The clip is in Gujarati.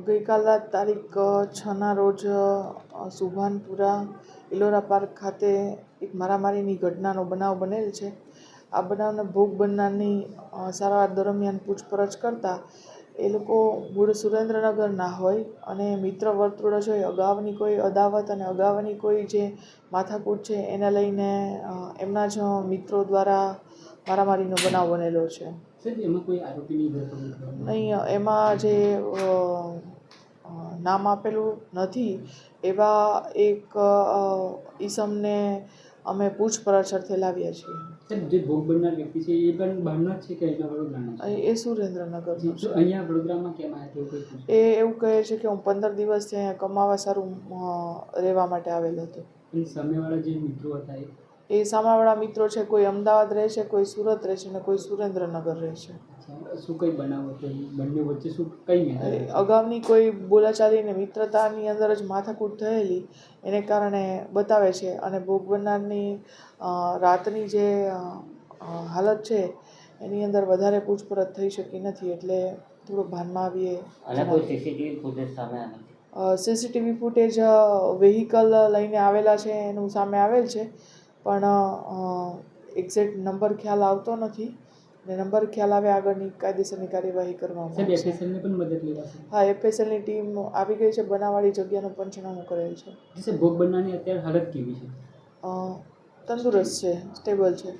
ગઈકાલ રાત તારીખ 6ના રોજ સુભાનપુરા ઇલોરા પાર્ક ખાતે એક મારામારીની ઘટનાનો બનાવ બનેલ છે. આ બનાવના ભોગ બનનારની સારવાર દરમિયાન પૂછપરછ કરતાં એ લોકો મૂળ સુરેન્દ્રનગરના હોય અને મિત્ર વર્તુળ જ હોય. અગાઉની કોઈ અદાવત અને અગાઉની કોઈ જે માથાકૂટ છે એને લઈને એમના જ મિત્રો દ્વારા મારામારીનો બનાવ બનેલો છે. નહીં, એમાં જે નામ આપેલું નથી એવા એક ઈસમને અમે પૂછપરછ અર્થે લાવ્યા છીએ. જે ભોગ બનનાર વ્યક્તિ છે એ પણ બહારના જ છે કે અહીંયા વડોદરાના છે? એ સુરેન્દ્રનગરનો છે. અહીંયા વડોદરામાં કેમ આવ્યો? એ એવું કહે છે કે હું 15 દિવસથી અહીંયા કમાવા સારું રહેવા માટે આવેલ હતો. સામેવાળા જે મિત્રો હતા એ સામેવાળા મિત્રો છે, કોઈ અમદાવાદ રહે છે, કોઈ સુરત રહે છે અને કોઈ સુરેન્દ્રનગર રહે છે. શું કઈ બનાવ હતો બંને વચ્ચે? શું કઈ અગાઉની કોઈ બોલાચાલીને મિત્રતાની અંદર જ માથાકૂટ થયેલી એને કારણે બતાવે છે. અને ભોગ બનનારની રાતની જે હાલત છે એની અંદર વધારે પૂછપરછ થઈ શકી નથી, એટલે થોડું ભાનમાં આવીએ. સીસીટીવી ફૂટેજ વેહિકલ લઈને આવેલા છે એનું સામે આવેલ છે, પણ એક્ઝેક્ટ નંબર ખ્યાલ આવતો નથી. ને નંબર ખ્યાલ આવે આગળની કાયદેસરની કાર્યવાહી કરવામાં આવશે. હા, એફએસએલની ટીમ આવી ગઈ છે. બનાવવાળી જગ્યાનું પંચનામું કરેલ છે. ભોગ બનનારની અત્યારે હાલત કેવી છે? તંદુરસ્ત છે, સ્ટેબલ છે.